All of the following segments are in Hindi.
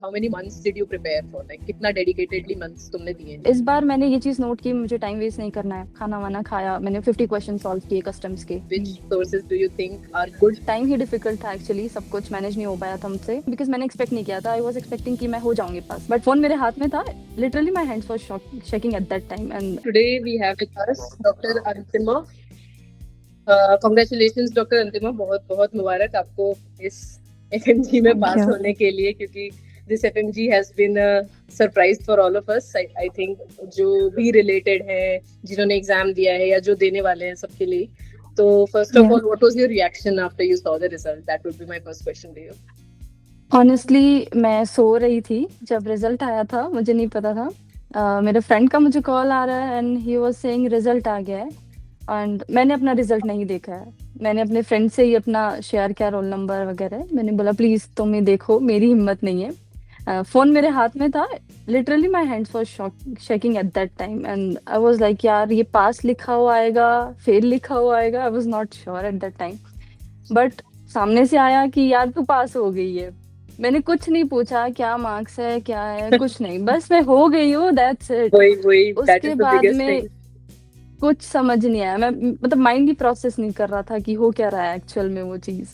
How many months did you prepare for, like कितना डेडिकेटेडली मंथ्स तुमने दिए? इस बार मैंने ये चीज नोट की, मुझे टाइम वेस्ट नहीं करना है। खाना वाना खाया मैंने, 50 क्वेश्चन सॉल्व किए कस्टम्स के। Which sources do you think are good? Time he difficult था एक्चुअली, सब कुछ मैनेज नहीं हो पाया था मुझसे, बिकॉज मैंने एक्सपेक्ट नहीं किया था। आई वाज एक्सपेक्टिंग कि मैं हो जाऊंगी पास, बट फोन मेरे हाथ में था। Literally my hands were shaking at that time and Today we have with us Dr. Antima. Congratulations Dr. Antima, बहुत बहुत मुबारक आपको इस FMG में थैंक पास यू। होने के लिए, क्योंकि this FMG has been a surprise for all of us. I think जो भी related है, जिन्होंने एग्जाम दिया है या जो देने वाले हैं, सबके लिए। तो first of Yeah. all, what was your reaction after you saw the result? That would be my first question to you. Honestly मैं सो रही थी जब रिजल्ट आया था, मुझे नहीं पता था। मेरे फ्रेंड का मुझे कॉल आ रहा है and he was saying result आ गया है, एंड मैंने अपना रिजल्ट नहीं देखा है। मैंने अपने फ्रेंड से ही अपना शेयर किया रोल नंबर वगैरह। मैंने बोला प्लीज तुम ही देखो, मेरी हिम्मत नहीं है। फोन मेरे हाथ में था। Literally my hands were shaking at that time and I was like यार ये पास लिखा हुआ आएगा, फेल लिखा हुआ आएगा। I was not sure at that time, but सामने से आया कि यार तू पास हो गई है। मैंने कुछ नहीं पूछा क्या मार्क्स है क्या है, कुछ नहीं, बस मैं हो गई हूँ, दैट्स इट। वही वही, that उसके is the बाद biggest में thing. कुछ समझ नहीं आया। मैं मतलब माइंड ही प्रोसेस नहीं कर रहा था कि हो क्या रहा है एक्चुअल में वो चीज।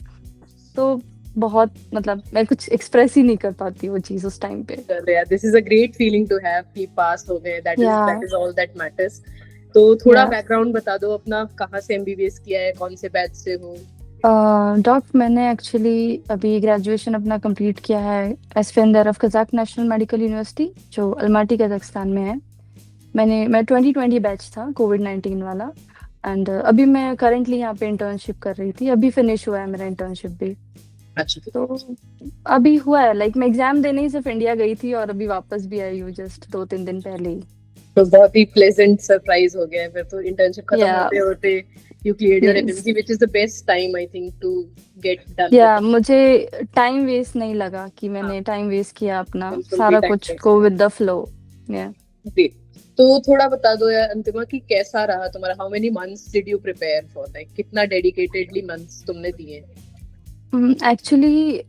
तो बहुत मतलब मैं कुछ एक्सप्रेस ही नहीं कर पाती वो चीज उस टाइम पे। Yeah, this is a great feeling to have कि पास हो गए, या that is all that matters. तो थोड़ा या बैकग्राउंड बता दो अपना, कहाँ से MBBS किया है, कौन से बैच से हो? डॉक मैंने एक्चुअली अभी ग्रेजुएशन अपना कंप्लीट किया है Asfendiyarov of Kazakh National Medical University, जो अल्माटी कजाकिस्तान में है। मैं 2020 बैच था, कोविड-19 वाला। एंड अभी मैं करंटली यहाँ पे इंटर्नशिप कर रही थी, अभी फिनिश हुआ है मेरा इंटर्नशिप भी। अच्छा। तो अभी हुआ है, लाइक मैं एग्जाम देने ही सिर्फ इंडिया गई थी और अभी वापस भी आई हूँ जस्ट 2-3 दिन पहले ही। तो बहुत ही प्लेजेंट सरप्राइज हो गया है फिर तो, इंटर्नशिप खत्म या होते होते you cleared your yes FMC, which is the best time I think to get done with या it. मुझे टाइम वेस्ट नहीं लगा कि हाँ, मैंने टाइम वेस्ट किया अपना, बिल्कुल भी सारा टाइम कुछ वेस्ट गो नहीं। With the flow. या Great. तो थोड़ा बता दो यार अंतिमा कि कैसा रहा तुम्हारा, how many months did you prepare for, like कितना डेडिकेटेडली मंथ्स तुमने दिए? एक्चुअली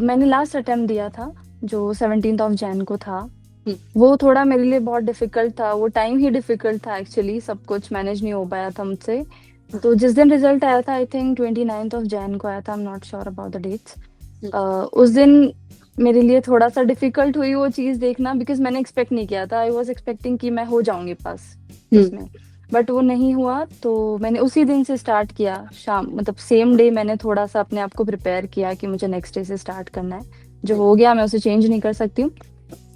मैंने लास्ट अटेम्प्ट दिया था जो 17 को था। हम्म, वो थोड़ा मेरे लिए बहुत डिफिकल्ट था, वो टाइम ही डिफिकल्ट था एक्चुअली, सब कुछ मैनेज नहीं हो पाया था मुझसे। तो जिस दिन रिजल्ट आया था, आई थिंक 29 को आया था, I am not sure about the dates. Hmm, उस दिन मेरे लिए थोड़ा सा डिफिकल्ट हुई वो चीज देखना, बिकॉज मैंने एक्सपेक्ट नहीं किया था। आई वाज एक्सपेक्टिंग कि मैं हो जाऊंगी पास हम्म, उसमें, बट वो नहीं हुआ। तो मैंने उसी दिन से स्टार्ट किया, शाम मतलब सेम डे मैंने थोड़ा सा अपने आप को प्रिपेयर किया कि मुझे नेक्स्ट डे से स्टार्ट करना है। जो हम्म, हो गया मैं उसे चेंज नहीं कर सकती हूँ।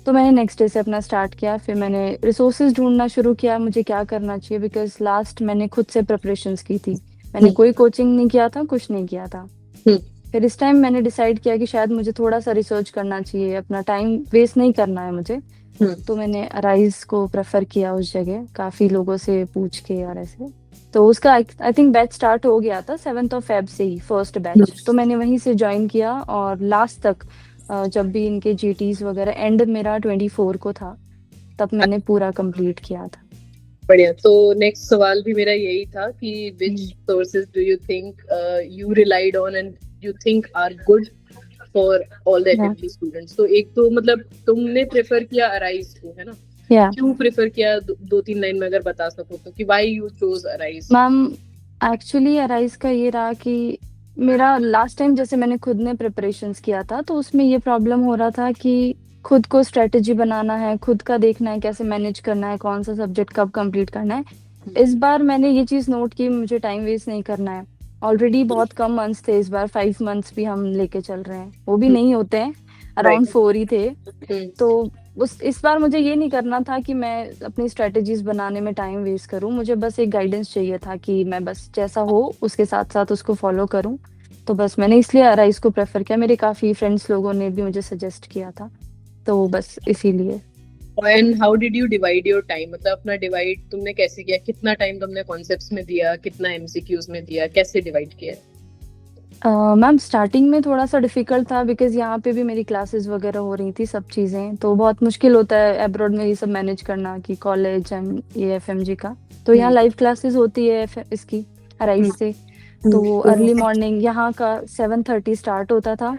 तो मैंने नेक्स्ट डे से अपना स्टार्ट किया, फिर मैंने रिसोर्सेज ढूंढना शुरू किया मुझे क्या करना चाहिए, बिकॉज लास्ट मैंने खुद से प्रिपरेशंस की थी। मैंने हम्म, कोई कोचिंग नहीं किया था, कुछ नहीं किया था। हम्म, फिर इस टाइम मैंने डिसाइड किया कि शायद मुझे थोड़ा सा रिसर्च करना चाहिए, अपना टाइम वेस्ट नहीं करना है मुझे। हम्म, तो मैंने अराइज को प्रेफर किया उस जगह, काफी लोगों से पूछ के और ऐसे। तो उसका आई थिंक बैच स्टार्ट हो गया था 7 Feb से ही, फर्स्ट हम्म। बैच तो मैंने वहीं से ज्वाइन किया और लास्ट तक जब भी इनके जीटीज वगैरह एंड मेरा 24 को था, तब मैंने पूरा कंप्लीट किया था। बढ़िया। तो नेक्स्ट सवाल भी मेरा यही था कि which hmm, sources do you think you relied on and you think are good for all the या FMG students? तो एक तो मतलब तुमने प्रेफर किया अराइज को, है ना? या क्यों प्रेफर किया, दो तीन लाइन में अगर बता सको तो, कि why you chose arise? Ma'am, actually arise का ये रहा कि मेरा लास्ट टाइम जैसे मैंने खुद ने प्रिपरेशंस किया था, तो उसमें ये प्रॉब्लम हो रहा था कि खुद को स्ट्रेटेजी बनाना है, खुद का देखना है कैसे मैनेज करना है, कौन सा सब्जेक्ट कब कंप्लीट करना है। इस बार मैंने ये चीज नोट की, मुझे टाइम वेस्ट नहीं करना है। ऑलरेडी बहुत कम मंथ्स थे इस बार, 5 मंथ्स भी हम लेके चल रहे हैं, वो भी नहीं होते हैं, अराउंड राइट। 4 ही थे। हम्म, तो उस इस बार मुझे ये नहीं करना था कि मैं अपनी स्ट्रेटेजीज बनाने में टाइम वेस्ट करूं, मुझे बस एक गाइडेंस चाहिए था कि मैं बस जैसा हो उसके साथ साथ उसको फॉलो करूं। तो बस मैंने इसलिए अराइज को प्रेफर किया, मेरे काफी फ्रेंड्स लोगों ने भी मुझे सजेस्ट किया था, तो बस इसीलिए। And how did you divide your time, मतलब अपना डिवाइड तुमने कैसे किया, कितना टाइम तुमने कॉन्सेप्ट्स में दिया, कितना MCQs में दिया, कैसे डिवाइड किया? मैम स्टार्टिंग में थोड़ा सा डिफिकल्ट था, बिकॉज यहाँ पे भी मेरी क्लासेस वगैरह हो रही थी, सब चीज़ें तो बहुत मुश्किल होता है अब्रॉड में ये सब मैनेज करना कि कॉलेज एंड ये एफएमजी का। तो यहाँ हम्म, लाइव क्लासेस होती है इसकी अराइज हम्म, से। हम्म, तो अर्ली मॉर्निंग यहाँ का 7:30 स्टार्ट होता था।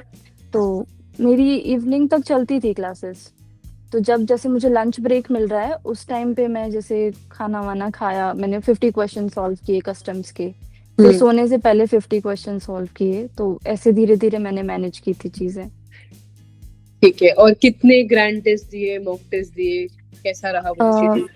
तो मेरी इवनिंग तक चलती थी क्लासेस। तो जब जैसे मुझे लंच ब्रेक मिल रहा है उस टाइम पे मैं जैसे खाना वाना खाया, मैंने 50 क्वेश्चन सॉल्व किए कस्टम्स के, फिर हम्म। सोने से पहले 50 क्वेश्चन सॉल्व किए, तो ऐसे धीरे धीरे मैंने मैनेज की थी चीजें। ठीक है, और कितने ग्रैंड टेस्ट दिए, मॉक टेस्ट दिए, कैसा रहा वो अ, शेड्यूल?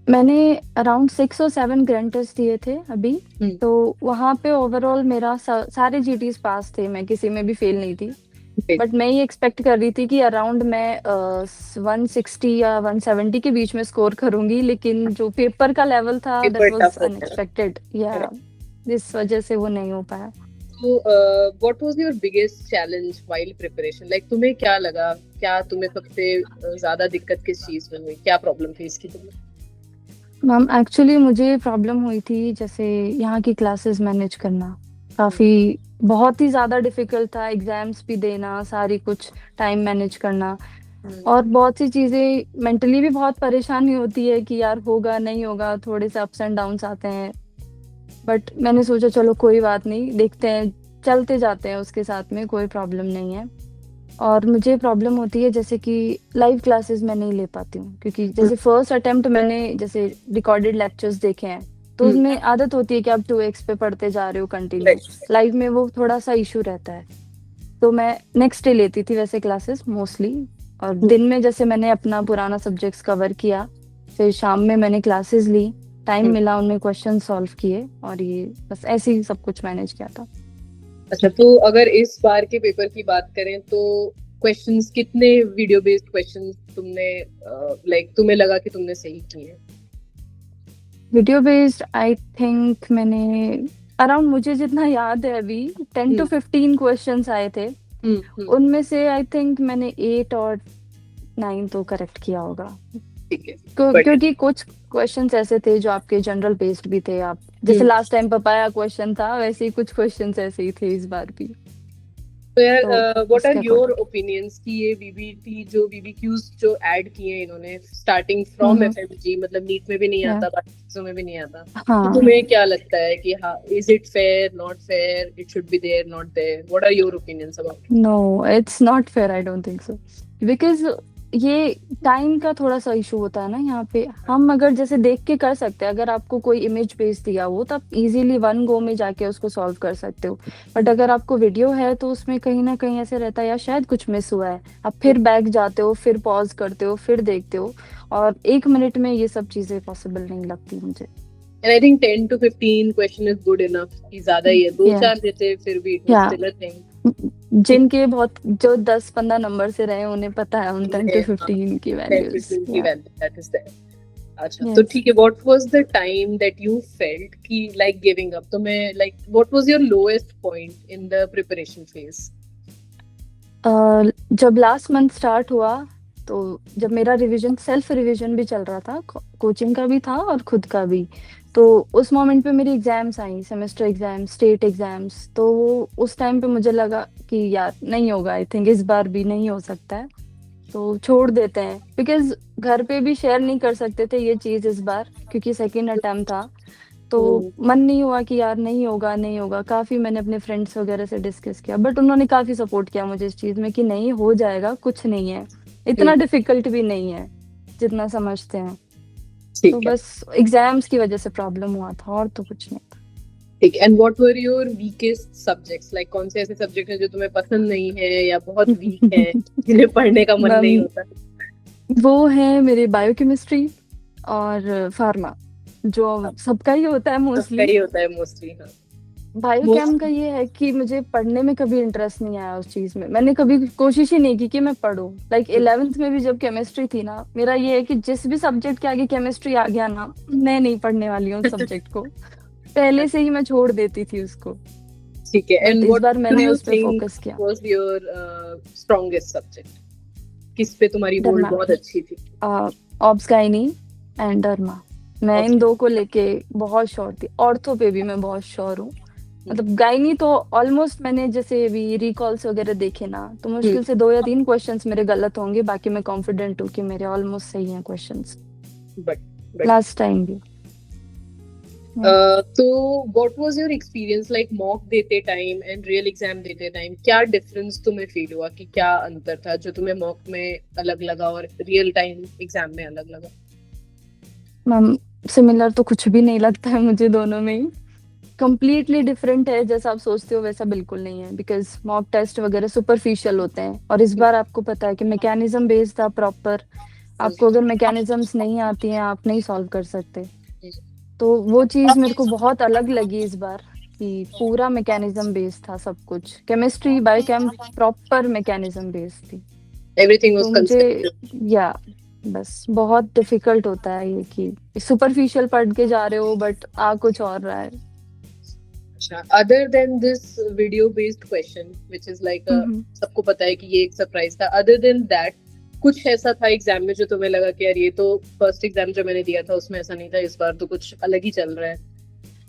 मैंने अराउंड 6 और 7 ग्रैंड टेस्ट दिए थे अभी। हम्म। तो वहाँ पे ओवरऑल मेरा सारे जीटीज पास थे, मैं किसी में भी फेल नहीं थी। ठीक। बट मैं ये एक्सपेक्ट कर रही थी कि अराउंड मैं 160 या 170 के बीच में स्कोर करूंगी, लेकिन जो पेपर का लेवल था दैट पेपर वाज टफ होता है। अनएक्सपेक्टेड, या Correct. इस वजह से वो नहीं हो पाया। तो what was your biggest challenge while preparation? Like तुम्हें क्या लगा, क्या तुम्हें सबसे ज्यादा दिक्कत किस चीज में हुई, क्या प्रॉब्लम फेस की तुमने? मैम एक्चुअली मुझे प्रॉब्लम हुई थी जैसे यहाँ की क्लासेस मैनेज करना, काफी बहुत ही ज्यादा डिफिकल्ट था, एग्जाम्स भी देना, सारी कुछ टाइम मैनेज करना, हम्म। और बहुत सी चीजें मेंटली भी बहुत परेशानी होती है कि यार होगा नहीं होगा, थोड़े से अप्स एंड डाउन्स आते हैं। बट मैंने सोचा चलो कोई बात नहीं, देखते हैं, चलते जाते हैं उसके साथ में, कोई प्रॉब्लम नहीं है। और मुझे प्रॉब्लम होती है जैसे कि लाइव क्लासेस मैं नहीं ले पाती हूँ, क्योंकि जैसे फर्स्ट अटेम्प्ट मैंने जैसे रिकॉर्डेड लेक्चर्स देखे हैं, तो हम्म। उसमें आदत होती है कि आप 2x पे पढ़ते जा रहे हो कंटिन्यू। Right. लाइव में वो थोड़ा सा इशू रहता है। तो मैं नेक्स्ट डे लेती थी वैसे क्लासेस मोस्टली, और दिन में जैसे मैंने अपना पुराना सब्जेक्ट्स कवर किया, फिर शाम में मैंने क्लासेस ली, टाइम हम्म। मिला उनमें क्वेश्चन सॉल्व किए, और ये बस ऐसे ही सब कुछ मैनेज किया था। अच्छा, तो अगर इस बार के पेपर की बात करें तो क्वेश्चंस कितने वीडियो बेस्ड क्वेश्चंस तुमने लाइक तुम्हें लगा कि तुमने सही किए? वीडियो बेस्ड आई थिंक मैंने अराउंड, मुझे जितना याद है अभी, 10 to 15 क्वेश्चंस आए थे। हम्म। उनमें से आई थिंक मैंने 8 और 9 तो करेक्ट किया होगा। ठीक है। बढ़िया। क्योंकि कुछ क्वेश्चंस ऐसे थे जो आपके जनरल बेस्ड भी थे, आप जैसे हम्म। लास्ट टाइम पपाया क्वेश्चन था वैसे ही कुछ क्वेश्चंस ऐसे ही थे इस बार भी। तो यार, तो व्हाट आर उसके योर अकॉर्डिंग। ओपिनियंस कि ये बीबीटी जो बीबीक्यूज जो ऐड किए हैं इन्होंने स्टार्टिंग फ्रॉम हम्म। एफएमजी, मतलब नीट में भी नहीं या आता, बाकी चीजों में भी नहीं आता, तो हाँ। तुम्हें क्या लगता है कि हाँ, is it fair, not fair, it should be there, not there? What are your opinions about it? No it's not fair, I don't think so. Because ये टाइम का थोड़ा सा इशू होता है ना यहाँ पे। हम अगर जैसे देख के कर सकते हैं, अगर आपको कोई इमेज भेज दिया वो तो आप इजीली वन गो में जाके उसको सॉल्व कर सकते हो। बट अगर आपको वीडियो है तो उसमें कहीं ना कहीं ऐसे रहता है या शायद कुछ मिस हुआ है, आप फिर बैक जाते हो, फिर पॉज करते हो, फिर देखते हो, और 1 मिनट में ये सब चीजें पॉसिबल नहीं लगती मुझे। And I think 10 to 15 question is good enough, कि ज्यादा ही है, दो या चार देते फिर भी इट वाज या स्टिल अ थिंग। जिनके बहुत जो 10-15 नंबर से रहे उन्हें पता है उन 10 to हाँ, 15 की 10 वैल्यूज। 15 की या वैल्यू दैट इज देयर। अच्छा, तो यस। ठीक है, what was the time that you felt कि लाइक गिविंग अप? तो मैं like what was your lowest point in the preparation phase? जब लास्ट मंथ स्टार्ट हुआ, तो जब मेरा रिवीजन, सेल्फ रिवीजन भी चल रहा था, कोचिंग का भी था और खुद का भी, तो उस मोमेंट पे मेरी exams I, semester exam, state exams, तो उस टाइम पे मुझे लगा कि यार नहीं होगा, आई थिंक इस बार भी नहीं हो सकता है, तो छोड़ देते हैं। बिकॉज घर पे भी शेयर नहीं कर सकते थे ये चीज इस बार, क्योंकि सेकेंड अटेम्प्ट था, तो मन नहीं हुआ कि यार नहीं होगा नहीं होगा। काफी मैंने अपने फ्रेंड्स वगैरह से डिस्कस किया, बट उन्होंने काफी सपोर्ट किया मुझे इस चीज में कि नहीं हो जाएगा, कुछ नहीं है, इतना डिफिकल्ट भी नहीं है जितना समझते हैं। तो ठीक है। बस एग्जाम्स की वजह से प्रॉब्लम हुआ था, और तो कुछ नहीं था। ठीक। And what were your weakest subjects? Like कौन से ऐसे सब्जेक्ट हैं जो तुम्हें पसंद नहीं है या बहुत वीक है, जिन्हें पढ़ने का मन नहीं मैम होता? वो है मेरे बायोकेमिस्ट्री और फार्मा, जो सबका ही होता है सबका मोस्टली। ही होता है मोस्टली, हाँ। बायोकेम का ये है कि मुझे पढ़ने में कभी इंटरेस्ट नहीं आया उस चीज में, मैंने कभी कोशिश ही नहीं की कि मैं पढूं। लाइक 11th में भी जब केमिस्ट्री थी ना, मेरा ये है कि जिस भी सब्जेक्ट के आगे केमिस्ट्री आ गया ना, मैं नहीं पढ़ने वाली हूँ उस सब्जेक्ट को, पहले से ही मैं छोड़ देती थी उसको। ठीक है। बट एंड इस व्हाट बार डू मैंने यू उस पे थिंक फोकस किया। Was your strongest subject? किस पे तुम्हारी होल्ड डरमा, बहुत अच्छी थी? ऑब्स गाइनी एंड डरमा, मैं इन दो को लेके बहुत श्योर थी। ऑर्थो पे भी मैं बहुत श्योर हूँ। मतलब गायनी तो ऑलमोस्ट, मैंने जैसे भी रिकॉल्स वगैरह देखे ना, तो मुश्किल से 2 या 3 क्वेश्चंस मेरे गलत होंगे, बाकी मैं कॉन्फिडेंट हूँ कि मेरे ऑलमोस्ट सही हैं क्वेश्चंस, बट लास्ट टाइम भी। तो what was your experience like mock देते टाइम एंड रियल एग्जाम देते टाइम? क्या डिफरेंस तुम्हें फील हुआ कि क्या अंतर था जो तुम्हें मॉक में अलग लगा और रियल टाइम एग्जाम में अलग लगा? मैम, सिमिलर तो कुछ भी नहीं लगता है मुझे दोनों में ही। कंप्लीटली डिफरेंट है, जैसा आप सोचते हो वैसा बिल्कुल नहीं है, बिकॉज मॉक टेस्ट वगैरह सुपरफिशियल होते हैं और इस बार आपको पता है कि मैकेनिज्म बेस्ड था प्रॉपर। आपको अगर मैकेनिज्म्स नहीं आती हैं आप नहीं सॉल्व कर सकते। तो वो चीज मेरे को बहुत अलग लगी इस बार, कि पूरा मैकेनिज्म बेस्ड था सब कुछ। Chemistry biochem proper mechanism based थी। एवरीथिंग वाज तो मुझे, कंसेप्ट। या बस बहुत डिफिकल्ट होता है ये कि सुपरफिशियल पढ़ के जा रहे हो बट आ कुछ और रहा है। अच्छा, other than this video based question which is like hmm. सबको पता है कि ये एक सरप्राइज था, अदर देन दैट कुछ ऐसा था एग्जाम में जो तुम्हें लगा कि यार ये तो फर्स्ट एग्जाम जो मैंने दिया था उसमें ऐसा नहीं था, इस बार तो कुछ अलग ही चल रहा है?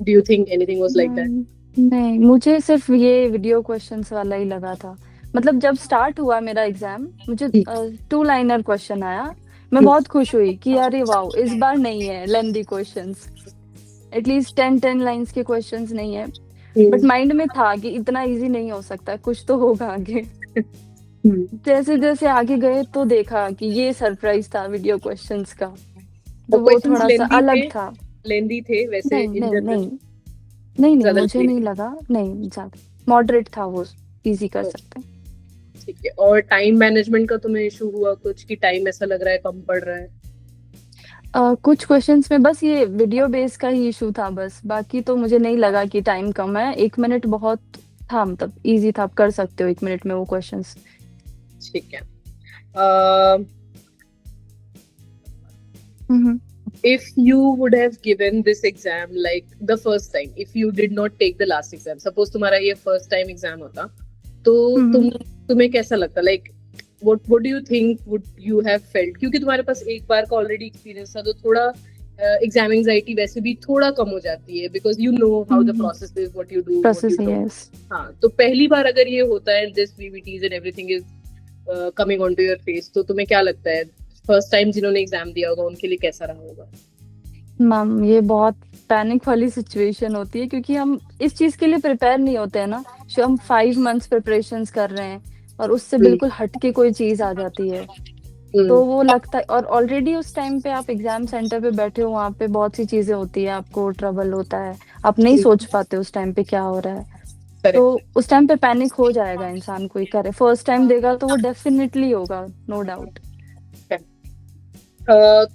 Do you think anything was like that? नहीं, नहीं, मुझे सिर्फ ये वीडियो क्वेश्चंस वाला ही लगा था। मतलब जब स्टार्ट हुआ मेरा एग्जाम, मुझे 2 लाइनर क्वेश्चन आया। मैं बहुत खुश हुई कि अरे वाह, इस बार नहीं है लेंदी क्वेश्चंस, एटलीस्ट 10 लाइंस के क्वेश्चंस नहीं है। बट माइंड में था कि इतना इजी नहीं हो सकता, कुछ तो होगा आगे। जैसे जैसे आगे गए तो देखा कि ये सरप्राइज था वीडियो क्वेश्चंस का। और तो वो क्वेश्चंस थोड़ा सा लेंदी अलग थे? था। लेंदी थे वैसे नहीं, इन नहीं, जनरल? नहीं, नहीं, नहीं, ज्यादा मुझे लेंदी नहीं थे? लगा, नहीं ज्यादा मॉडरेट था वो, इजी कर तो सकते हैं। ठीक है, और टाइम मैनेजमेंट का तुम्हें इशू हुआ कुछ कि टाइम ऐसा लग रहा है कम पड़ रहा है? कुछ क्वेश्चंस में बस ये वीडियो बेस का ही इशू था बस, बाकी तो मुझे नहीं लगा कि टाइम कम है। 1 मिनट बहुत था, मतलब इजी था, आप कर सकते हो 1 मिनट में वो क्वेश्चंस। ठीक है। uh, hmm. if you would have given this exam like the first time, if you did not take the last exam, suppose तुम्हारा ये first time exam होता, तो हम्म। तुम्हें कैसा लगता? like what do you think would you have felt? क्योंकि तुम्हारे पास एक बार का ऑलरेडी एक्सपीरियंस था तो थोड़ा एग्जाम एंजाइटी वैसे भी थोड़ा कम हो जाती है, because you know how the hmm. Process is, what you do, what you process, don't. Yes. हाँ, तो पहली बार अगर ये होता है दिस वीवीटीज and everything is coming on to your face, तो तुम्हें क्या लगता है फर्स्ट टाइम जिन्होंने एग्जाम दिया होगा उनके लिए कैसा रहा होगा? मैम, ये बहुत पैनिक वाली सिचुएशन होती है, क्योंकि हम इस चीज के लिए प्रिपेयर नहीं होते हैं ना। जो हम 5 मंथ्स प्रिपरेशंस कर रहे हैं और उससे बिल्कुल हटके कोई चीज आ जाती है, तो वो लगता है। और ऑलरेडी उस टाइम पे आप एग्जाम सेंटर पे बैठे हो, वहां पे बहुत सी चीजें होती है, आपको ट्रबल होता है, आप नहीं सोच पाते उस टाइम पे क्या हो रहा है। तो करेक्ट। उस टाइम पे पैनिक हो जाएगा इंसान, कोई करे फर्स्ट टाइम देगा तो वो डेफिनेटली होगा, no doubt.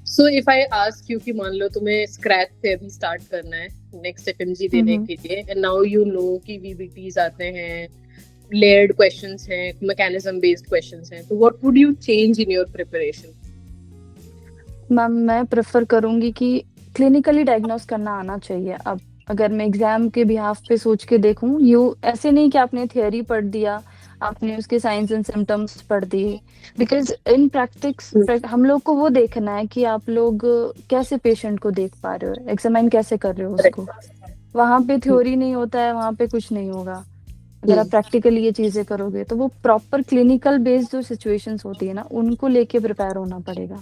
So if I ask you कि मान लो तुम्हें स्क्रैच से अभी स्टार्ट करना है नेक्स्ट एफएमजी देने हम्म। के लिए, एंड नाउ यू नो कि वीबीटीज आते हैं, लेयर्ड क्वेश्चंस हैं, मैकेनिज्म बेस्ड क्वेश्चंस हैं, तो what would you change in your preparation? Ma'am, मैं प्रेफर करूंगी कि क्लिनिकली डायग्नोस करना आना चाहिए। अब अगर मैं एग्जाम के बिहाफ पे सोच के देखूं, यू ऐसे नहीं कि आपने थियोरी पढ़ दिया, आपने उसके साइंस एंड सिम्टम्स पढ़ दिए। बिकॉज इन प्रैक्टिस हम लोग को वो देखना है कि आप लोग कैसे पेशेंट को देख पा रहे हो, एग्जामिन कैसे कर रहे हो उसको। वहां पे थ्योरी नहीं होता है, वहां पे कुछ नहीं होगा। अगर आप प्रैक्टिकली ये चीजें करोगे तो वो प्रॉपर क्लिनिकल बेस्ड जो सिचुएशंस होती है ना, उनको लेके प्रिपेयर होना पड़ेगा।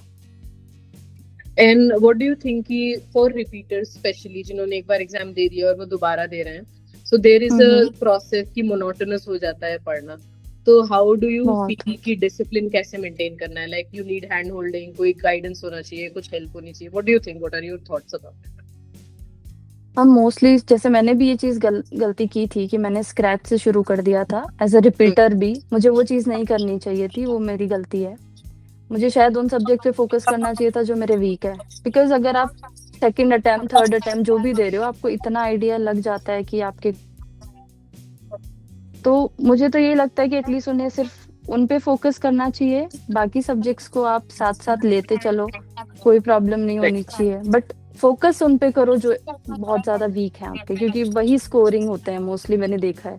And what do you think कि फॉर रिपीटर्स स्पेशली जिन्होंने एक बार एग्जाम दे दिया और वो दोबारा दे रहे हैं, so there is a hmm. Process की मोनोटोनस हो जाता है पढ़ना, तो हाउ डू यू बहुत। फील कि डिसिप्लिन कैसे मेंटेन करना है? Like you need hand holding, कोई गाइडेंस होना चाहिए, कुछ हेल्प होनी चाहिए। What do you think, what are your thoughts about? हम मोस्टली, जैसे मैंने भी ये चीज गलती की थी कि मैंने स्क्रैच से शुरू कर दिया था एज अ रिपीटर भी। मुझे वो चीज नहीं करनी चाहिए थी, वो मेरी गलती है। मुझे शायद उन सब्जेक्ट पे फोकस करना चाहिए था जो मेरे वीक है। बिकॉज अगर आप सेकंड अटेम्प्ट, थर्ड अटेम्प्ट जो भी दे रहे हो, आपको इतना आइडिया लग जाता है कि आपके, तो मुझे तो ये लगता है कि एटलीस्ट उन्हें सिर्फ उन पे फोकस करना चाहिए। बाकी सब्जेक्ट्स को आप साथ साथ लेते चलो, कोई प्रॉब्लम नहीं होनी चाहिए, बट फोकस उन पे करो जो बहुत ज्यादा वीक है आपके, क्योंकि वही स्कोरिंग होते हैं मोस्टली, मैंने देखा है।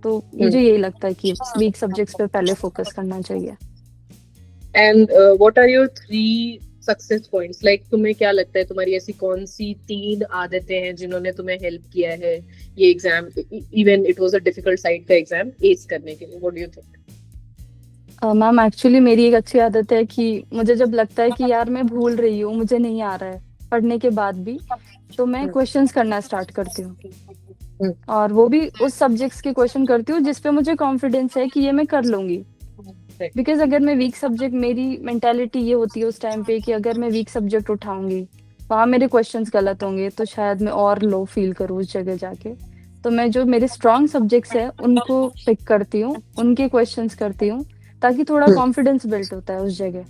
तो मुझे यही लगता है कि वीक सब्जेक्ट्स पे पहले फोकस करना चाहिए। And what are your 3 success points? Like तुम्हें क्या लगता है तुम्हारी ऐसी कौन सी 3 आदतें हैं जिन्होंने तुम्हें हेल्प किया है ये exam, even it was a difficult side का एग्जाम, एस करने के लिए? What do you think? Ma'am, actually मेरी एक अच्छी आदत है कि मुझे जब लगता है कि यार मैं भूल रही हूँ, मुझे नहीं आ रहा है पढ़ने के बाद भी, तो मैं क्वेश्चंस करना स्टार्ट करती हूँ, हम्म, और वो भी उस सब्जेक्ट्स के क्वेश्चन करती हूँ जिस पे मुझे कॉन्फिडेंस है कि ये मैं कर लूंगी। right. बिकॉज अगर मैं वीक सब्जेक्ट, मेरी मेंटालिटी ये होती है उस टाइम पे कि अगर मैं वीक सब्जेक्ट उठाऊंगी, वहां मेरे क्वेश्चंस गलत होंगे, तो शायद मैं और लो फील करूँ उस जगह जाके। तो मैं जो मेरे स्ट्रॉन्ग सब्जेक्ट्स है उनको पिक करती हूँ, उनके क्वेश्चंस करती हूँ, ताकि थोड़ा हम्म, कॉन्फिडेंस बिल्ड होता है उस जगह।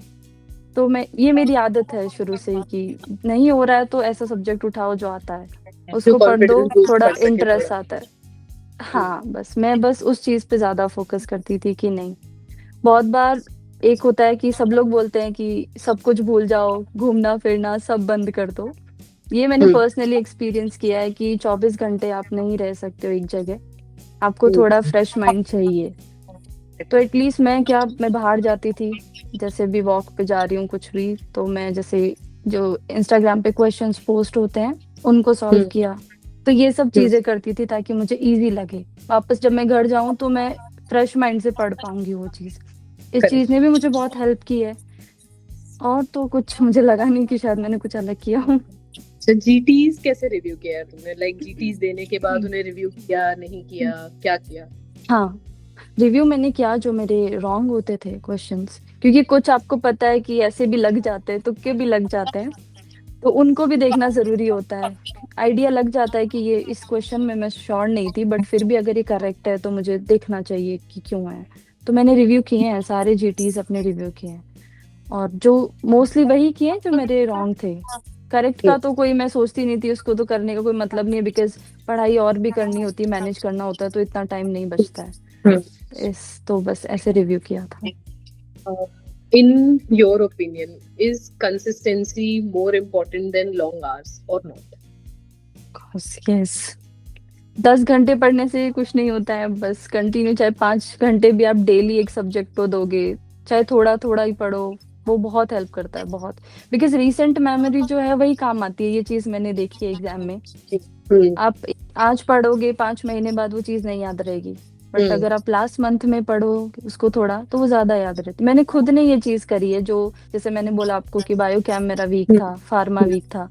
तो मैं, ये मेरी आदत है शुरू से ही कि नहीं हो रहा है तो ऐसा सब्जेक्ट उठाओ जो आता है, जो उसको पढ़ दो, कॉन्फिडेंस बूस्ट थोड़ा कर सके इंटरेस्ट थोड़ा। आता है। हम्म, हाँ, बस मैं बस उस चीज पे ज्यादा फोकस करती थी कि नहीं। बहुत बार एक होता है कि सब लोग बोलते हैं कि सब कुछ भूल जाओ, घूमना फिरना सब बंद कर दो। ये मैंने हम्म, पर्सनली एक्सपीरियंस किया है कि 24 घंटे आप नहीं रह सकते हो एक जगह, आपको थोड़ा हम्म, फ्रेश माइंड चाहिए। तो एटलीस्ट मैं बाहर जाती थी, जैसे भी वॉक पे जा रही हूँ कुछ भी, तो मैं जैसे जो इंस्टाग्राम पे क्वेश्चंस पोस्ट होते हैं उनको सॉल्व हम्म, किया। तो ये सब हम्म, चीजें करती थी ताकि मुझे इजी लगे, वापस जब मैं घर जाऊं तो मैं फ्रेश माइंड से पढ़ पाऊंगी वो चीज। इस चीज करेक्ट। ने भी मुझे बहुत हेल्प की है। और तो कुछ मुझे लगा नहीं कि शायद मैंने कुछ अलग किया हो। अच्छा, जीटीज कैसे रिव्यू किया है तुमने? लाइक जीटीज देने के बाद उन्हें रिव्यू किया, नहीं किया, क्या किया? हाँ, रिव्यू मैंने किया जो मेरे रॉन्ग होते थे क्वेश्चंस, क्योंकि कुछ आपको पता है कि ऐसे भी लग जाते हैं, तुक्के भी लग जाते हैं, तो उनको भी देखना जरूरी होता है। आइडिया लग जाता है कि ये इस क्वेश्चन में मैं श्योर नहीं थी, बट फिर भी अगर ये करेक्ट है तो मुझे देखना चाहिए कि क्यों है। तो मैंने रिव्यू किए हैं, सारे जीटीज अपने रिव्यू किए हैं, और जो मोस्टली वही किए हैं जो मेरे रॉन्ग थे। करेक्ट का तो कोई मैं सोचती नहीं थी, उसको तो करने का कोई मतलब नहीं है, बिकॉज पढ़ाई और भी करनी होती है, मैनेज करना होता है, तो इतना टाइम नहीं बचता है। हम्म। इस तो बस ऐसे रिव्यू किया था। In your opinion, is consistency more important than long hours or not? Yes, 10 घंटे पढ़ने से कुछ नहीं होता है, बस कंटिन्यू चाहे 5 घंटे भी आप डेली एक सब्जेक्ट को दोगे, चाहे थोड़ा थोड़ा ही पढ़ो, वो बहुत हेल्प करता है, बहुत। बिकॉज रीसेंट मेमोरी जो है वही काम आती है, ये चीज मैंने देखी है एग्जाम में। हम्म, आप आज पढ़ोगे, 5 महीने बाद वो चीज नहीं याद रहेगी, बट हम्म, अगर आप लास्ट मंथ में पढ़ो उसको थोड़ा, तो वो ज्यादा याद रहती। मैंने खुद ने ये चीज करी है, जो जैसे मैंने बोला आपको कि बायोकेम मेरा वीक हम्म, था, फार्मा वीक था,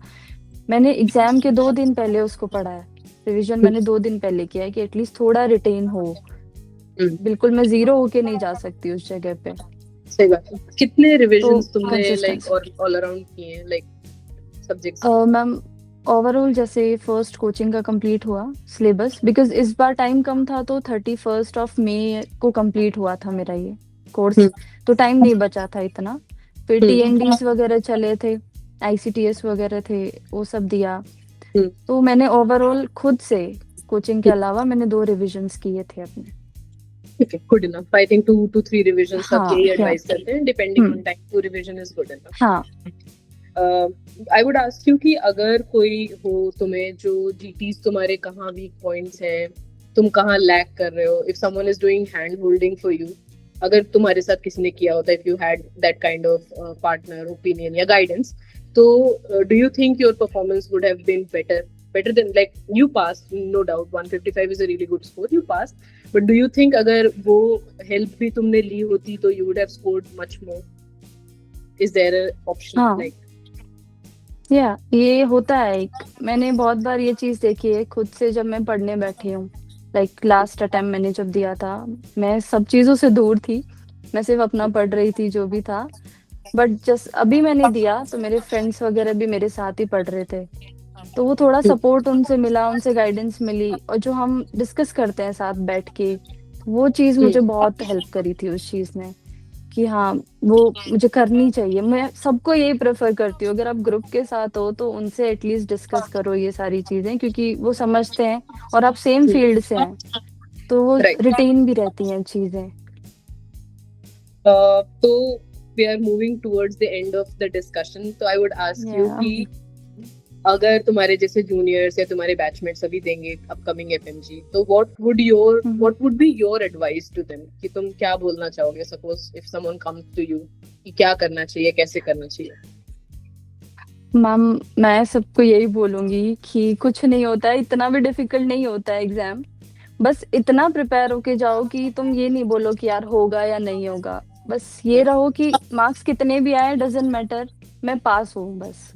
मैंने एग्जाम के 2 दिन पहले उसको पढ़ा है। रिवीजन मैंने 2 दिन पहले किया है कि एटलीस्ट थोड़ा रिटेन हो। हम्म। बिल्कुल मैं जीरो होके नहीं जा सकती उस जगह पे। सही बात है। कितने तो रिविजन्स तुमने लाइक कंसिस्टेंसी, और ऑल अराउंड किए हैं, लाइक सब्जेक्ट्स? मैम, ओवरऑल जैसे फर्स्ट कोचिंग का कंप्लीट हुआ सिलेबस, बिकॉज इस बार टाइम कम था, तो 31 मई को कंप्लीट हुआ था मेरा ये कोर्स, हम्म, तो टाइम नहीं बचा था इतना। फिर हम्म, टीएनडीज वगैरह चले थे, आईसीटीएस वगैरह थे, वो सब दिया। हम्म। तो मैंने ओवरऑल खुद से कोचिंग के अलावा मैंने 2 रिविजन्स किए थे अपने। Okay, good enough. I think 2 to 3 revisions सब हाँ यही या, advise करते हैं. Depending on time, 2 revision is good enough. हाँ। आई वुड आस्क यू कि अगर कोई हो तुम्हें जो जीटीज तुम्हारे कहाँ वीक पॉइंट्स हैं, तुम कहाँ लैक कर रहे हो, if someone is doing hand holding for you, अगर तुम्हारे साथ किसी ने किया होता, if you had that kind of partner opinion या गाइडेंस, तो do you think your performance would have been better than, like, you passed, no doubt 155 is a really good score, you passed, but do you think अगर वो help भी तुमने ली होती तो you would have scored much more? Is there a option हाँ, like? या ये होता है एक, मैंने बहुत बार ये चीज देखी है खुद से, जब मैं पढ़ने बैठी हूँ। लाइक लास्ट अटेम्प्ट मैंने जब दिया था, मैं सब चीजों से दूर थी, मैं सिर्फ अपना पढ़ रही थी जो भी था। बट जस्ट अभी मैंने दिया तो मेरे फ्रेंड्स वगैरह भी मेरे साथ ही पढ़ रहे थे, तो वो थोड़ा सपोर्ट उनसे मिला, उनसे गाइडेंस मिली, और जो हम डिस्कस करते हैं साथ बैठ के, वो चीज मुझे बहुत हेल्प करी थी उस चीज ने, कि हाँ वो मुझे करनी चाहिए। मैं सबको यही प्रेफर करती हूँ, अगर आप ग्रुप के साथ हो तो उनसे एटलीस्ट डिस्कस करो ये सारी चीजें, क्योंकि वो समझते हैं और आप सेम फील्ड से हैं, तो वो Right. रिटेन भी रहती हैं चीजें। तो we are moving towards the end of the discussion. तो I would ask you या कि अगर तुम्हारे जैसे जूनियर्स या तुम्हारे बैचमेट्स अभी देंगे अपकमिंग एफएमजी, तो what would be your advice to them, कि तुम क्या बोलना चाहोगे? Suppose if someone comes to you कि क्या करना चाहिए, कैसे करना चाहिए? मैम, मैं सबको यही बोलूंगी कि कुछ नहीं होता है, इतना भी डिफिकल्ट नहीं होता है एग्जाम। बस इतना प्रिपेयर होके जाओ कि तुम ये नहीं बोलो कि यार होगा या नहीं होगा, बस ये रहो कि मार्क्स कितने भी आए डजेंट मैटर, मैं पास हूँ बस।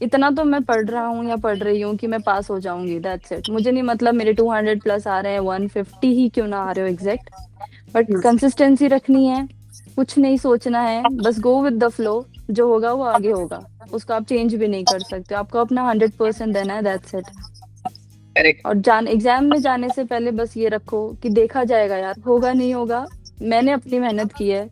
इतना तो मैं पढ़ रहा हूँ या पढ़ रही हूँ कि मैं पास हो जाऊंगी, दैट्स इट। मुझे नहीं मतलब मेरे 200 प्लस आ रहे हैं, 150 ही क्यों ना आ रहे हो एग्जैक्ट, बट कंसिस्टेंसी रखनी है, कुछ नहीं सोचना है, बस गो विद द फ्लो। जो होगा वो आगे होगा, उसको आप चेंज भी नहीं कर सकते, आपको अपना 100% देना है, दैट्स इट। करेक्ट। और एग्जाम में जाने से पहले बस ये रखो कि देखा जाएगा यार, होगा नहीं होगा, मैंने अपनी मेहनत की है,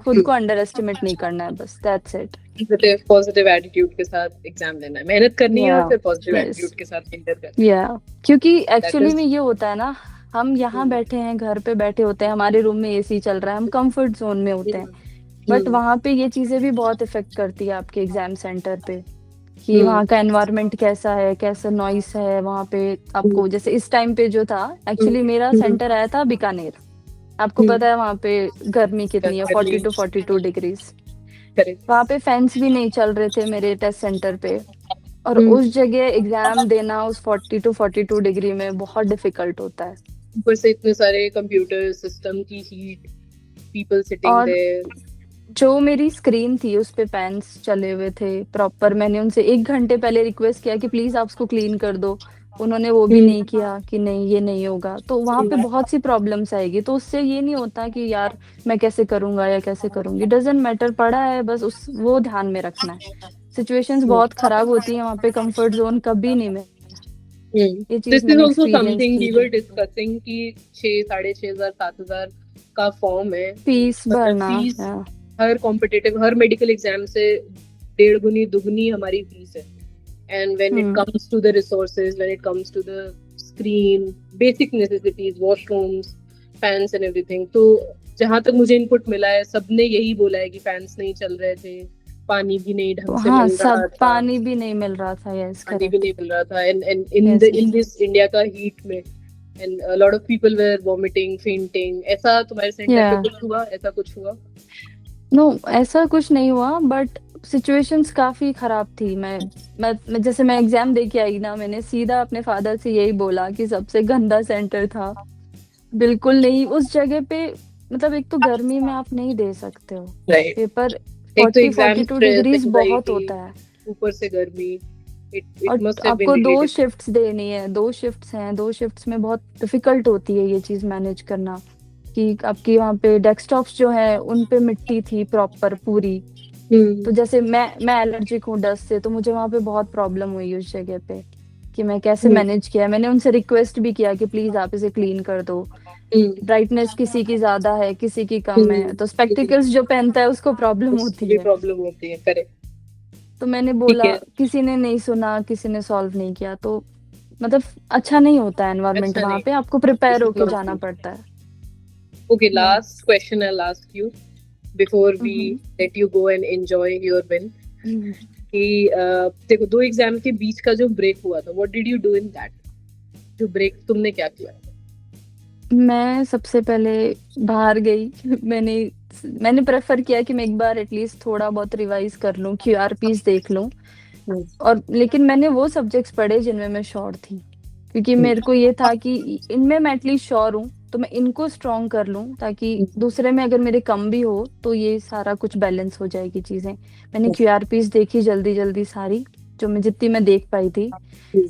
खुद को अंडर एस्टिमेट नहीं करना है, बस that's it. Positive positive attitude के साथ एग्जाम देना है, मेहनत करनी है, और या फिर पॉजिटिव यस एटीट्यूड के साथ इंटर करना है। या क्योंकि दैट एक्चुअली इज। में ये होता है ना, हम यहाँ बैठे हैं, घर पे बैठे होते हैं, हमारे रूम में एसी चल रहा है, हम कंफर्ट जोन में होते हैं, बट वहां पे ये चीजें भी बहुत इफेक्ट करती है आपके एग्जाम सेंटर पे, कि वहाँ का एनवायरनमेंट कैसा है, कैसा नॉइस है वहाँ पे। आपको जैसे इस टाइम पे जो था, एक्चुअली मेरा सेंटर आया था बीकानेर, आपको पता है वहाँ पे गर्मी कितनी है, 40 to 42 डिग्रीज। करेक्ट। वहाँ पे फैंस भी नहीं चल रहे थे मेरे टेस्ट सेंटर पे, और उस जगह एग्जाम देना उस 40 to 42 डिग्री में बहुत डिफिकल्ट होता है। ऊपर से इतने सारे कंप्यूटर सिस्टम की हीट, पीपल सिटिंग और देयर। जो मेरी स्क्रीन थी उस पे पेन्स चले हुए थे प्रॉपर, मैंने उनसे 1 घंटे पहले रिक्वेस्ट किया कि प्लीज आप उसको क्लीन कर दो, उन्होंने वो भी नहीं किया, कि नहीं ये नहीं होगा, तो वहां पे बहुत सी प्रॉब्लम्स आएगी। तो उससे ये नहीं होता कि यार मैं कैसे करूंगा या कैसे करूंगी, डजेंट मैटर, पढ़ा है बस, उस वो ध्यान में रखना है। सिचुएशंस बहुत खराब होती है वहां पे, कंफर्ट जोन कभी नहीं मिले, ये दिस चीज इज मैंने ऑल्सो एक्सपीरियंस समथिंग की वी वर थी। डिस्कसिंग कि 6, 6,500, 7,000 का फॉर्म है। फीस मतलब भरना फीस या, हर कॉम्पिटिटिव, हर मेडिकल एग्जाम से 1.5 गुनी 2 गुनी हमारी फीस है। And when it hmm comes to the resources, when it comes to the screen, basic necessities, washrooms, fans and everything, तो जहां तक मुझे इनपुट मिला है, सबने यही बोला है कि फैंस नहीं चल रहे थे, पानी भी नहीं ढंग से हाँ, मिल सब रहा था, पानी भी नहीं मिल रहा था, यस पानी भी करेक्ट। नहीं मिल रहा था, and in the yes in this India का हीट में, and a lot of people were vomiting, fainting। ऐसा तुम्हारे सेंटर या पे कुछ हुआ? ऐसा कुछ हुआ? नो, ऐसा कुछ नहीं हुआ, बट सिचुएशंस काफी खराब थी। मैं जैसे मैं एग्जाम दे के आई ना, मैंने सीधा अपने फादर से यही बोला कि सबसे गंदा सेंटर था, बिल्कुल नहीं उस जगह पे। मतलब एक तो गर्मी में आप नहीं दे सकते हो राइट। पेपर, एक तो 40 42 डिग्रीज बहुत एग्जाइटी, होता है। ऊपर से गर्मी, इट और मस्ट हैव बीन आपको रियली दो डिफिकल्ट। शिफ्ट्स देनी है, 2 शिफ्ट्स हैं, 2 शिफ्ट्स में बहुत डिफिकल्ट होती है ये चीज मैनेज करना, कि आपकी वहाँ पे डेस्कटॉप्स जो है उन पे मिट्टी थी प्रॉपर पूरी। तो जैसे मैं एलर्जिक हूँ डस्ट से, तो मुझे वहां पे बहुत प्रॉब्लम हुई उस जगह पे, कि मैं कैसे मैनेज किया। मैंने उनसे रिक्वेस्ट भी किया कि प्लीज आप इसे क्लीन कर दो, ब्राइटनेस किसी की ज्यादा है किसी की कम है, तो स्पेक्टिकल्स जो पहनता है उसको प्रॉब्लम उसको होती भी है। प्रॉब्लम होती है, करेक्ट। तो मैंने ठीक बोला, है। किसी ने नहीं सुना, किसी ने सॉल्व नहीं किया, तो मतलब अच्छा नहीं होता है एनवायरनमेंट अच्छा वहां नहीं, पे, आपको दिस प्रिपेयर इज होके नॉट जाना गुड। पड़ता है। Okay, yes. Last question I ask you before we let you go and enjoy your win, कि देखो, 2 एग्जाम के बीच का जो ब्रेक हुआ था, what did you do in that? जो ब्रेक तुमने क्या किया? मैं सबसे पहले बाहर गई मैंने मैंने प्रेफर किया कि मैं एक बार एटलीस्ट थोड़ा बहुत रिवाइज कर लूं, क्यूआरपीस देख लूं। और लेकिन मैंने वो सब्जेक्ट्स पढ़े जिनमें मैं श्योर थी, क्योंकि मेरे को ये था कि इनमें मैं एटलीस्ट श्योर हूँ, तो मैं इनको स्ट्रॉन्ग कर लूं, ताकि दूसरे में अगर मेरे कम भी हो तो ये सारा कुछ बैलेंस हो जाएगी चीजें। मैंने क्यूआरपीस देखी जल्दी जल्दी सारी, जो मैं जितनी मैं देख पाई थी।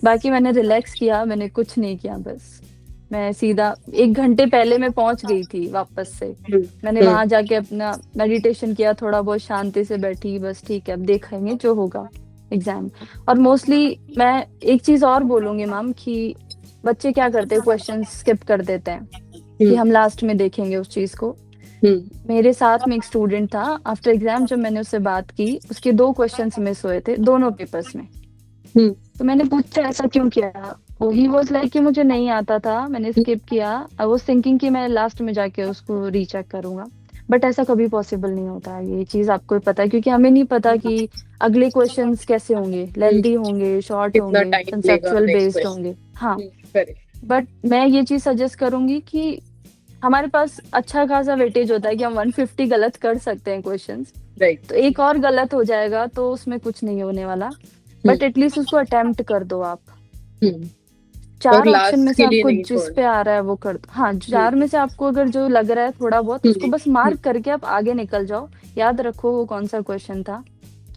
बाकी मैंने रिलैक्स किया, मैंने कुछ नहीं किया, बस मैं सीधा 1 घंटे पहले मैं पहुंच गई थी वापस से। मैंने वहां जाके अपना मेडिटेशन किया, थोड़ा बहुत शांति से बैठी, बस ठीक है अब देखेंगे जो होगा एग्जाम। और मोस्टली मैं एक चीज और बोलूंगी मैम, कि बच्चे क्या करते हैं, क्वेश्चन स्किप कर देते हैं कि हम लास्ट में देखेंगे उस चीज को। मेरे साथ में एक स्टूडेंट था, आफ्टर एग्जाम जब मैंने उससे बात की, उसके 2 क्वेश्चंस मिस हुए थे दोनों पेपर्स में। तो मैंने पूछा ऐसा क्यों किया, वो ही वाज लाइक कि मुझे नहीं आता था, मैंने स्किप किया, आई वाज थिंकिंग कि मैं लास्ट में जाके उसको रीचेक करूंगा। बट ऐसा कभी पॉसिबल नहीं होता है, ये चीज आपको ही पता है, क्योंकि हमें नहीं पता कि अगले क्वेश्चंस कैसे होंगे, लेंथी होंगे, शॉर्ट कितना होंगे, टाइम लेगा कंसेप्चुअल नेक्स्ट बेस्ड क्वेश्चन? होंगे। हाँ, करेक्ट। बट मैं ये चीज सजेस्ट करूंगी कि हमारे पास अच्छा खासा वेटेज होता है कि हम 150 गलत कर सकते हैं क्वेश्चंस, राइट। तो एक और गलत हो जाएगा तो उसमें कुछ नहीं होने वाला, बट एटलीस्ट उसको अटेम्प्ट कर दो आप। और 4 ऑप्शन में लास्ट से के लिए आपको नहीं जिस पे छोड़ना। आ रहा है वो कर दो, हाँ 4 में से आपको अगर जो लग रहा है थोड़ा बहुत, उसको बस मार्क करके आप आगे निकल जाओ, याद रखो वो कौन सा क्वेश्चन था,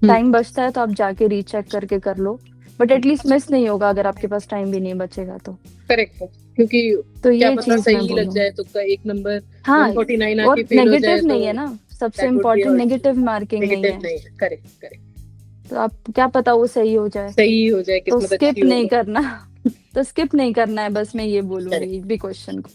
टाइम बचता है तो आप जाके रीचेक करके कर लो, बट एटलीस्ट मिस नहीं होगा अगर आपके पास टाइम भी नहीं बचेगा तो करेक्ट है, क्योंकि तो क्या ये पता चीज मैं सही लग बोलूँ। जाए तो का एक नंबर हाँ, 149 और आके फेल हो जाए नेगेटिव तो नहीं है ना, सबसे that would be important hurt. Negative marking नहीं नेगेटिव है, नहीं, करेक्ट करेक्ट। तो आप क्या पता वो सही हो जाए, सही हो जाए, तो किस्मत अच्छी स्किप हो नहीं तो। करना। तो स्किप नहीं करना है, बस मैं ये बोलूंगी करेक्ट, एक भी क्वेश्चन को।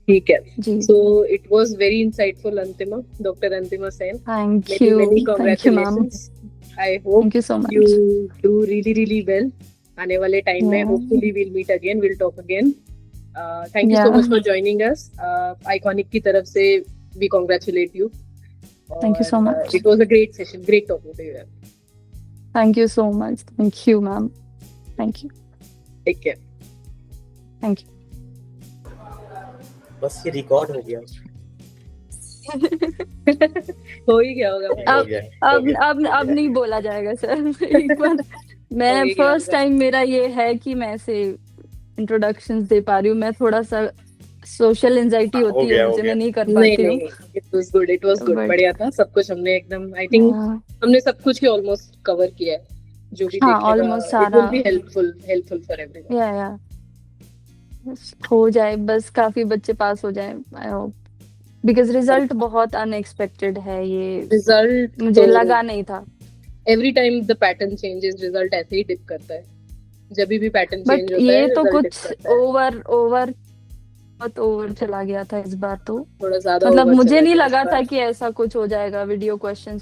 ठीक है। जी, so it was very insightful Antima, doctor Antima Sen. Thank many you, many thank you ma'am, congratulations. I hope thank you so you much. Do really really well आने वाले टाइम में। Hopefully will meet again, will talk again. Thank you या so much for joining us. Iconic की तरफ से we congratulate you. Thank you so और much, it was a great session, great talking to you. Thank you so much, thank you ma'am, thank you, take care. Thank you. बस ये रिकॉर्ड हो गया। हो ही गया होगा भाई। हो अब गया, हो अब गया, अब हो अब गया। नहीं बोला जाएगा सर। एक बार हो मैं ही गया फर्स्ट होगा। टाइम मेरा ये है कि मैं ऐसे इंट्रोडक्शंस दे पा रही हूँ, मैं थोड़ा सा सोशल एंजाइटी हो होती है गया, हो मुझे, गया। मैं नहीं कर नहीं पाती नहीं, हूँ, it was good, it was good, but बढ़िया था सब कुछ। हमने एकदम, आई थिंक हमने सब कुछ ही ऑलमोस्ट कवर किया है। जो भी हाँ देखेगा ऑलमोस्ट इट सारा, will be helpful, helpful for everyone. या बस हो जाए, बस काफी बच्चे पास हो जाए, आई होप, बिकॉज रिजल्ट बहुत अनएक्सपेक्टेड है ये, रिजल्ट तो मुझे लगा नहीं था, every time the pattern changes, result ऐसे ही डिप करता है। जब भी पैटर्न चेंज बट होता है ये तो रिजल्ट डिप कुछ करता है। ओवर ओवर बहुत ओवर चला गया था इस बार तो, थोड़ा ज्यादा मतलब ओवर मुझे चला नहीं गया इस लगा था बार। कि ऐसा कुछ हो जाएगा वीडियो क्वेश्चंस